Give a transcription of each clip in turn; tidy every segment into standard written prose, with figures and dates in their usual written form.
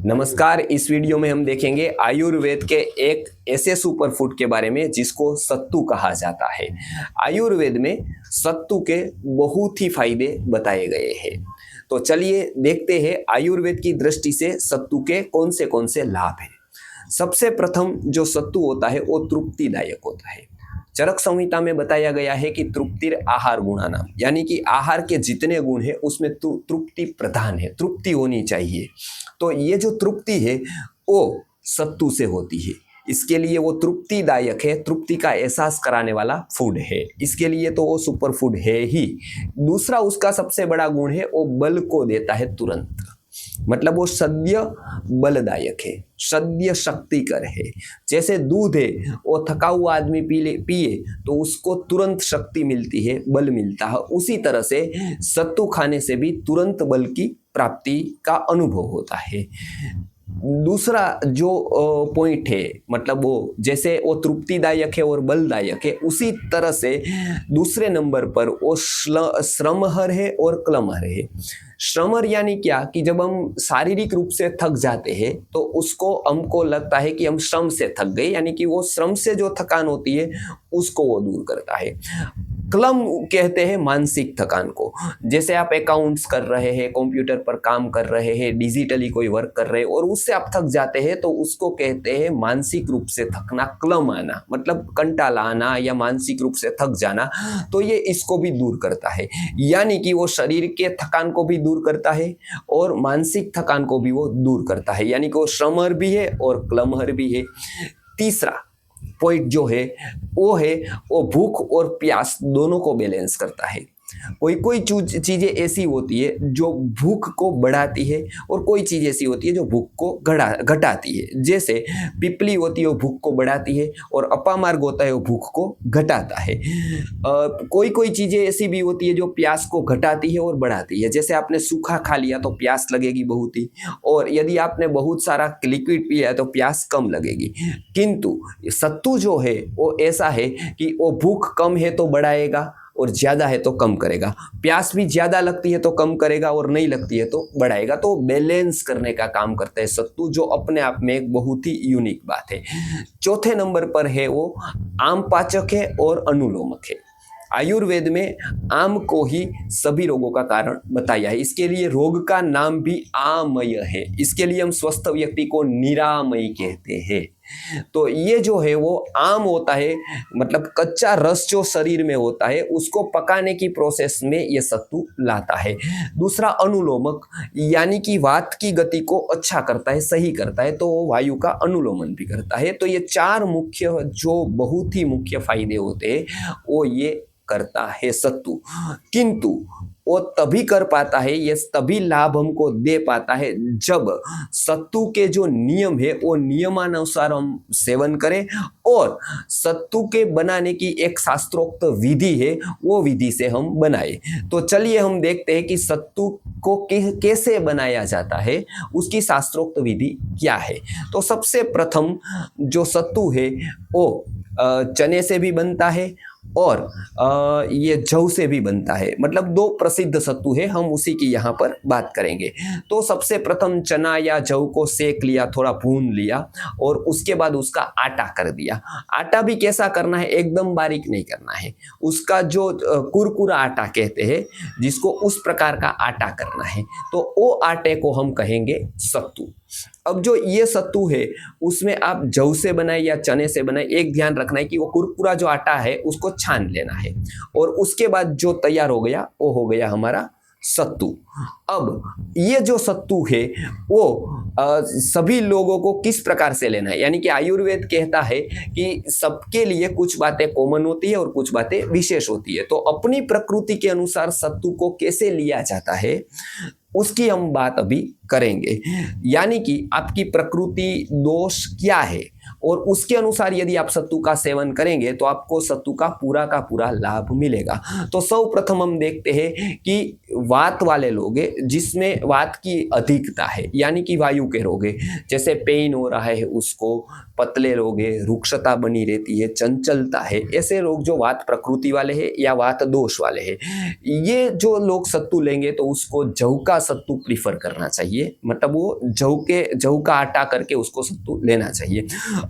नमस्कार। इस वीडियो में हम देखेंगे आयुर्वेद के एक ऐसे सुपर फूड के बारे में जिसको सत्तू कहा जाता है। आयुर्वेद में सत्तू के बहुत ही फायदे बताए गए हैं। तो चलिए देखते हैं आयुर्वेद की दृष्टि से सत्तू के कौन से लाभ हैं। सबसे प्रथम जो सत्तू होता है वो तृप्तिदायक होता है। चरक संहिता में बताया गया है कि तृप्तिर आहार गुणानाम, यानी कि आहार के जितने गुण है उसमें तृप्ति प्रधान है, तृप्ति होनी चाहिए। तो ये जो तृप्ति है वो सत्तू से होती है, इसके लिए वो तृप्तिदायक है, तृप्ति का एहसास कराने वाला फूड है, इसके लिए तो वो सुपर फूड है ही। दूसरा उसका सबसे बड़ा गुण है वो बल को देता है तुरंत, मतलब वो सद्य बलदायक है, सद्य शक्तिकर है। जैसे दूध है, वो थका हुआ आदमी पिए तो उसको तुरंत शक्ति मिलती है, बल मिलता है। उसी तरह से सत्तू खाने से भी तुरंत बल की प्राप्ति का अनुभव होता है। दूसरा जो पॉइंट है, मतलब वो जैसे वो तृप्तिदायक है और बलदायक है, उसी तरह से दूसरे नंबर पर वो श्रमहर है और क्लमहर है। श्रमहर यानी क्या कि जब हम शारीरिक रूप से थक जाते हैं तो उसको हमको लगता है कि हम श्रम से थक गए, यानी कि वो श्रम से जो थकान होती है उसको वो दूर करता है। क्लम कहते हैं मानसिक थकान को। जैसे आप अकाउंट्स कर रहे हैं, कंप्यूटर पर काम कर रहे हैं, डिजिटली कोई वर्क कर रहे हैं और उससे आप थक जाते हैं तो उसको कहते हैं मानसिक रूप से थकना, क्लम आना, मतलब कंटाला आना या मानसिक रूप से थक जाना। तो ये इसको भी दूर करता है, यानी कि वो शरीर के थकान को भी दूर करता है और मानसिक थकान को भी वो दूर करता है, यानी कि वो श्रमहर भी है और क्लमहर भी है। तीसरा पॉइंट जो है वो भूख और प्यास दोनों को बैलेंस करता है। कोई चीजें ऐसी होती है जो भूख को बढ़ाती है और कोई चीज ऐसी होती है जो भूख को घटाती है। जैसे पिपली होती है वो भूख को बढ़ाती है और अपामार्ग होता है वो भूख को घटाता है। कोई चीजें ऐसी भी होती है जो प्यास को घटाती है और बढ़ाती है। जैसे आपने सूखा खा लिया तो प्यास लगेगी बहुत ही, और यदि आपने बहुत सारा लिक्विड पिया है तो प्यास कम लगेगी। किंतु सत्तू जो है वो ऐसा है कि वो भूख कम है तो बढ़ाएगा और ज्यादा है तो कम करेगा, प्यास भी ज्यादा लगती है तो कम करेगा और नहीं लगती है तो बढ़ाएगा। तो बैलेंस करने का काम करता है सत्तू, जो अपने आप में एक बहुत ही यूनिक बात है। चौथे नंबर पर है वो आम पाचक है और अनुलोमक है। आयुर्वेद में आम को ही सभी रोगों का कारण बताया है, इसके लिए रोग का नाम भी आमय है। इसके लिए हम स्वस्थ व्यक्ति को निरामयी कहते हैं। तो ये जो है वो आम होता है, मतलब कच्चा रस जो शरीर में होता है उसको पकाने की प्रोसेस में ये सत्तू लाता है। दूसरा अनुलोमक, यानी कि वात की गति को अच्छा करता है, सही करता है, तो वो वायु का अनुलोमन भी करता है। तो ये चार मुख्य जो बहुत ही मुख्य फायदे होते हैं वो ये करता है सत्तू। किंतु वो तभी कर पाता है, ये तभी लाभ हमको दे पाता है जब सत्तू के जो नियम है वो नियमानुसार हम सेवन करें और सत्तू के बनाने की एक शास्त्रोक्त विधि है वो विधि से हम बनाए। तो चलिए हम देखते हैं कि सत्तू को कैसे बनाया जाता है, उसकी शास्त्रोक्त विधि क्या है। तो सबसे प्रथम जो सत्तू है वो चने से भी बनता है और ये जौ से भी बनता है, मतलब दो प्रसिद्ध सत्तू है, हम उसी की यहाँ पर बात करेंगे। तो सबसे प्रथम चना या जौ को सेक लिया, थोड़ा भून लिया और उसके बाद उसका आटा कर दिया। आटा भी कैसा करना है, एकदम बारीक नहीं करना है, उसका जो कुरकुरा आटा कहते हैं जिसको, उस प्रकार का आटा करना है। तो वो आटे को हम कहेंगे सत्तू। अब जो ये सत्तू है उसमें आप जौ से बनाए या चने से बनाए, एक ध्यान रखना है कि वो कुरकुरा जो आटा है उसको छान लेना है और उसके बाद जो तैयार हो गया वो हो गया हमारा सत्तू। अब ये जो सत्तू है वो सभी लोगों को किस प्रकार से लेना है, यानी कि आयुर्वेद कहता है कि सबके लिए कुछ बातें कॉमन होती है और कुछ बातें विशेष होती है। तो अपनी प्रकृति के अनुसार सत्तू को कैसे लिया जाता है उसकी हम बात अभी करेंगे, यानी कि आपकी प्रकृति दोष क्या है और उसके अनुसार यदि आप सत्तू का सेवन करेंगे तो आपको सत्तू का पूरा लाभ मिलेगा। तो सर्वप्रथम हम देखते हैं कि वात वाले लोग हैं जिसमें वात की अधिकता है, यानी कि वायु के रोग है, जैसे पेन हो रहा है उसको, पतले रोग है, रुक्षता बनी रहती है, चंचलता है, ऐसे रोग जो वात प्रकृति वाले हैं या वात दोष वाले हैं, ये जो लोग सत्तू लेंगे तो उसको जव का सत्तू प्रीफर करना चाहिए। मतलब वो जव का आटा करके उसको सत्तू लेना चाहिए।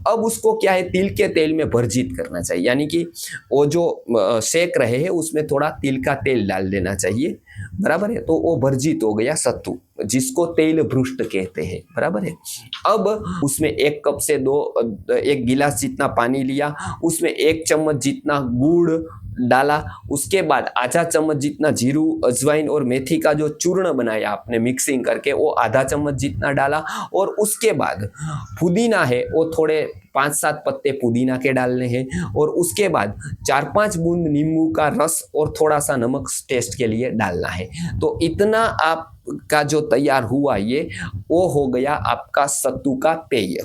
अब उसको क्या है, तिल के तेल में भर्जित करना चाहिए, यानी कि वो जो सेक रहे हैं उसमें थोड़ा तिल का तेल डाल देना चाहिए, बराबर है। तो वो भर्जित हो गया सत्तू, जिसको तेल भ्रुष्ट कहते हैं, बराबर है। अब उसमें 1 कप से 1 गिलास जितना पानी लिया, उसमें 1 चम्मच जितना गुड़ डाला, उसके बाद आधा चम्मच जितना जीरू, अजवाइन और मेथी का जो चूर्ण बनाया आपने मिक्सिंग करके वो आधा चम्मच जितना डाला, और उसके बाद पुदीना है वो थोड़े 5-7 पत्ते पुदीना के डालने हैं, और उसके बाद 4-5 बूंद नींबू का रस और थोड़ा सा नमक टेस्ट के लिए डालना है। तो इतना आपका जो तैयार हुआ ये वो हो गया आपका सत्तू का पेय।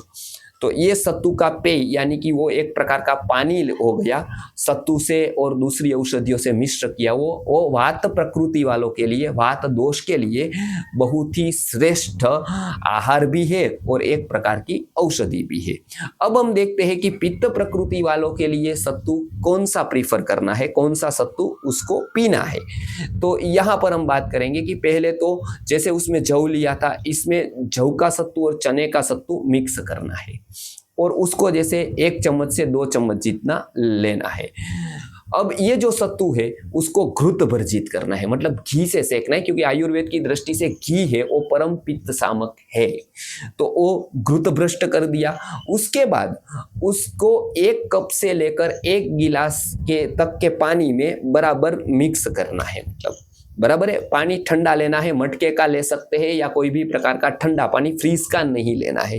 तो ये सत्तू का पेय यानी कि वो एक प्रकार का पानी हो गया सत्तू से और दूसरी औषधियों से मिश्र किया, वो वात प्रकृति वालों के लिए, वात दोष के लिए बहुत ही श्रेष्ठ आहार भी है और एक प्रकार की औषधि भी है। अब हम देखते हैं कि पित्त प्रकृति वालों के लिए सत्तू कौन सा प्रीफर करना है, कौन सा सत्तू उसको पीना है। तो यहाँ पर हम बात करेंगे कि पहले तो जैसे उसमें जव लिया था, इसमें जव का सत्तू और चने का सत्तू मिक्स करना है, और उसको जैसे 1 चम्मच से 2 चम्मच जितना लेना है। अब ये जो सत्तू है उसको घृत भर्जित करना है, मतलब घी से सेकना है, क्योंकि आयुर्वेद की दृष्टि से घी है वो परम पित्त सामक है। तो वो घृत भ्रष्ट कर दिया। उसके बाद उसको 1 कप से लेकर 1 गिलास के तक के पानी में बराबर मिक्स करना है, मतलब बराबर है। पानी ठंडा लेना है, मटके का ले सकते हैं या कोई भी प्रकार का ठंडा पानी, फ्रीज का नहीं लेना है।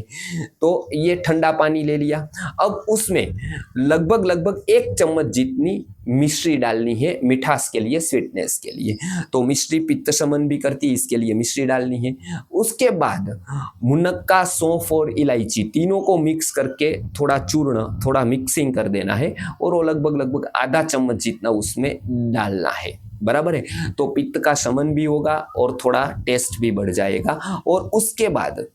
तो ये ठंडा पानी ले लिया। अब उसमें लगभग 1 चम्मच जितनी मिश्री डालनी है, मिठास के लिए, स्वीटनेस के लिए। तो मिश्री पित्त शमन भी करती है, इसके लिए मिश्री डालनी है। उसके बाद मुनक्का, सौंफ और इलायची तीनों को मिक्स करके थोड़ा चूर्ण, थोड़ा मिक्सिंग कर देना है, और वो लगभग आधा चम्मच जितना उसमें डालना है, बराबर है। तो पित्त का शमन भी होगा और थोड़ा टेस्ट भी बढ़ जाएगा। और उसके बाद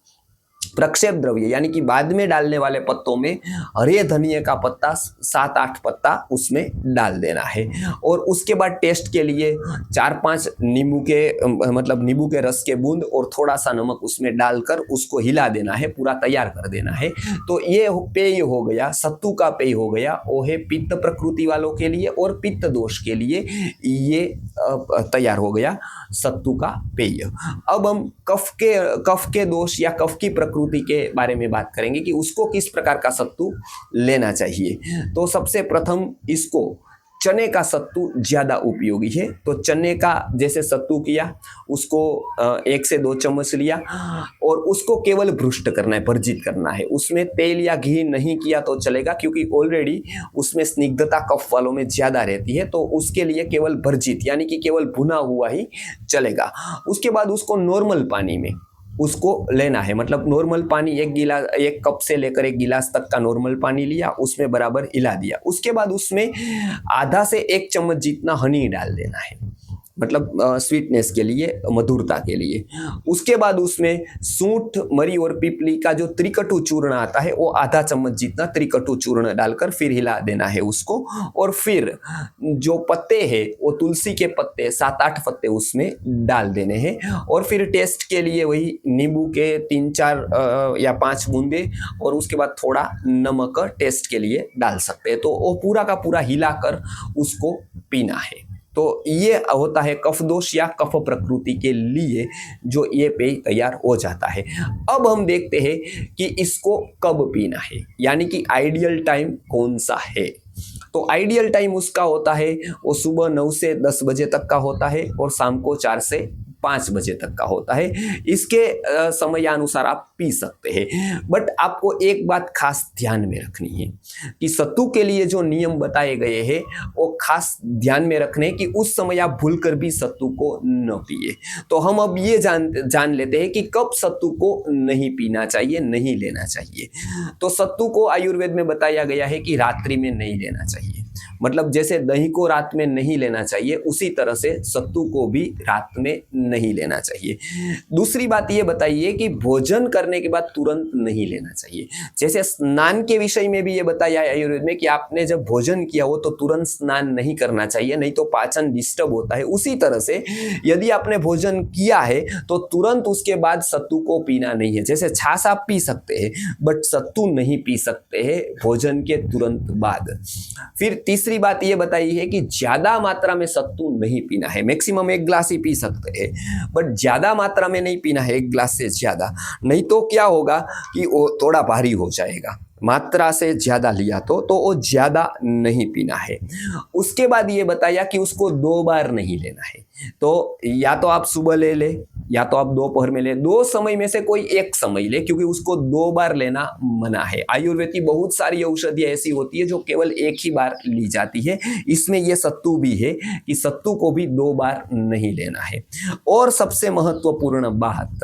प्रक्षेप द्रव्य यानी कि बाद में डालने वाले पत्तों में हरे धनिये का पत्ता 7-8 पत्ता उसमें डाल देना है। और उसके बाद टेस्ट के लिए 4-5 नींबू के रस के बूंद और थोड़ा सा नमक उसमें डालकर उसको हिला देना है, पूरा तैयार कर देना है। तो ये पेय हो गया, सत्तू का पेय हो गया। वो है पित्त प्रकृति वालों के लिए और पित्त दोष के लिए ये तैयार हो गया सत्तू का पेय। अब हम कफ के दोष या कफ की प्रकृति के बारे में बात करेंगे कि उसको किस प्रकार का सत्तू लेना चाहिए। तो सबसे प्रथम इसको चने का सत्तू ज्यादा उपयोगी है। तो चने का जैसे सत्तू किया, उसको 1 से 2 चम्मच लिया और उसको केवल भ्रुष्ट करना है, भर्जित करना है। उसमें तेल या घी नहीं किया तो चलेगा, क्योंकि ऑलरेडी उसमें स्निग्धता कफ वालों में ज्यादा रहती है। तो उसके लिए केवल भर्जित यानी कि केवल भुना हुआ ही चलेगा। उसके बाद उसको नॉर्मल पानी में उसको लेना है, मतलब नॉर्मल पानी 1 कप से लेकर 1 गिलास तक का नॉर्मल पानी लिया, उसमें बराबर हिला दिया। उसके बाद उसमें आधा से 1 चम्मच जितना हनी डाल देना है, मतलब स्वीटनेस के लिए, मधुरता के लिए। उसके बाद उसमें सूंठ, मरी और पीपली का जो त्रिकटु चूर्ण आता है वो आधा चम्मच जितना त्रिकटु चूर्ण डालकर फिर हिला देना है उसको। और फिर जो पत्ते हैं वो तुलसी के पत्ते 7-8 पत्ते उसमें डाल देने हैं। और फिर टेस्ट के लिए वही नींबू के 3-4 या 5 बूंदे, और उसके बाद थोड़ा नमक टेस्ट के लिए डाल सकते हैं। तो वो पूरा का पूरा हिलाकर उसको पीना है। तो ये होता है कफ दोष या कफ प्रकृति के लिए जो ये पेय तैयार हो जाता है। अब हम देखते हैं कि इसको कब पीना है, यानी कि आइडियल टाइम कौन सा है। तो आइडियल टाइम उसका होता है वो सुबह 9 से 10 बजे तक का होता है और शाम को 4 से 5 बजे तक का होता है। इसके समयानुसार आप पी सकते हैं। बट आपको एक बात खास ध्यान में रखनी है कि सत्तू के लिए जो नियम बताए गए हैं वो खास ध्यान में रखने कि उस समय आप भूलकर भी सत्तू को न पिए। तो हम अब ये जान लेते हैं कि कब सत्तू को नहीं पीना चाहिए, नहीं लेना चाहिए। तो सत्तू को आयुर्वेद में बताया गया है कि रात्रि में नहीं लेना चाहिए। मतलब जैसे दही को रात में नहीं लेना चाहिए, उसी तरह से सत्तू को भी रात में नहीं लेना चाहिए। दूसरी बात ये बताइए कि भोजन करने के बाद तुरंत नहीं लेना चाहिए। जैसे स्नान के विषय में भी ये बताया है आयुर्वेद में कि आपने जब भोजन किया हो तो तुरंत स्नान नहीं करना चाहिए, नहीं तो पाचन डिस्टर्ब होता है। उसी तरह से यदि आपने भोजन किया है तो तुरंत उसके बाद सत्तू को पीना नहीं है। जैसे छाछ आप पी सकते हैं, बट सत्तू नहीं पी सकते हैं भोजन के तुरंत बाद। फिर तीसरी बात ये बताई है कि ज्यादा मात्रा में सत्तू नहीं पीना है। मैक्सिमम 1 ग्लास ही पी सकते हैं, बट ज्यादा मात्रा में नहीं पीना है, 1 ग्लास से ज्यादा, नहीं तो क्या होगा कि वो थोड़ा भारी हो जाएगा। मात्रा से ज्यादा लिया तो वो ज्यादा नहीं पीना है। उसके बाद ये बताया कि उसको 2 बार नहीं लेना है। तो या तो आप सुबह ले ले या तो आप दोपहर में ले, 2 समय में से कोई एक समय ले, क्योंकि उसको 2 बार लेना मना है। आयुर्वेद की बहुत सारी औषधियां ऐसी होती है जो केवल एक ही बार ली जाती है। इसमें ये सत्तू भी है कि सत्तू को भी 2 बार नहीं लेना है। और सबसे महत्वपूर्ण बात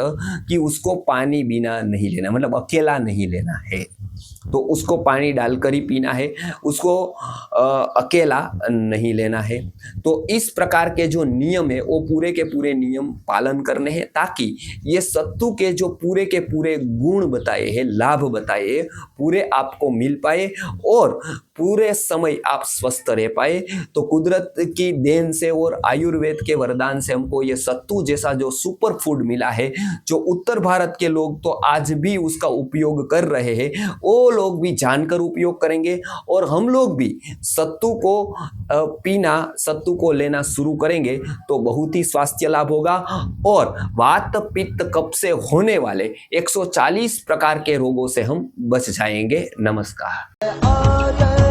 कि उसको पानी बिना नहीं लेना, मतलब अकेला नहीं लेना है, तो उसको पानी डालकर ही पीना है, उसको अकेला नहीं लेना है। तो इस प्रकार के जो नियम है वो पूरे के पूरे नियम पालन करने हैं, ताकि ये सत्तू के जो पूरे के पूरे गुण बताए हैं, लाभ बताए हैं, पूरे आपको मिल पाए और पूरे समय आप स्वस्थ रह पाए। तो कुदरत की देन से और आयुर्वेद के वरदान से हमको ये सत्तू जैसा जो सुपर फूड मिला है, जो उत्तर भारत के लोग तो आज भी उसका उपयोग कर रहे हैं, वो लोग भी जानकर उपयोग करेंगे और हम लोग भी सत्तू को पीना, सत्तू को लेना शुरू करेंगे तो बहुत ही स्वास्थ्य लाभ होगा और वात पित्त कफ से होने वाले 140 प्रकार के रोगों से हम बच जाएंगे। नमस्कार।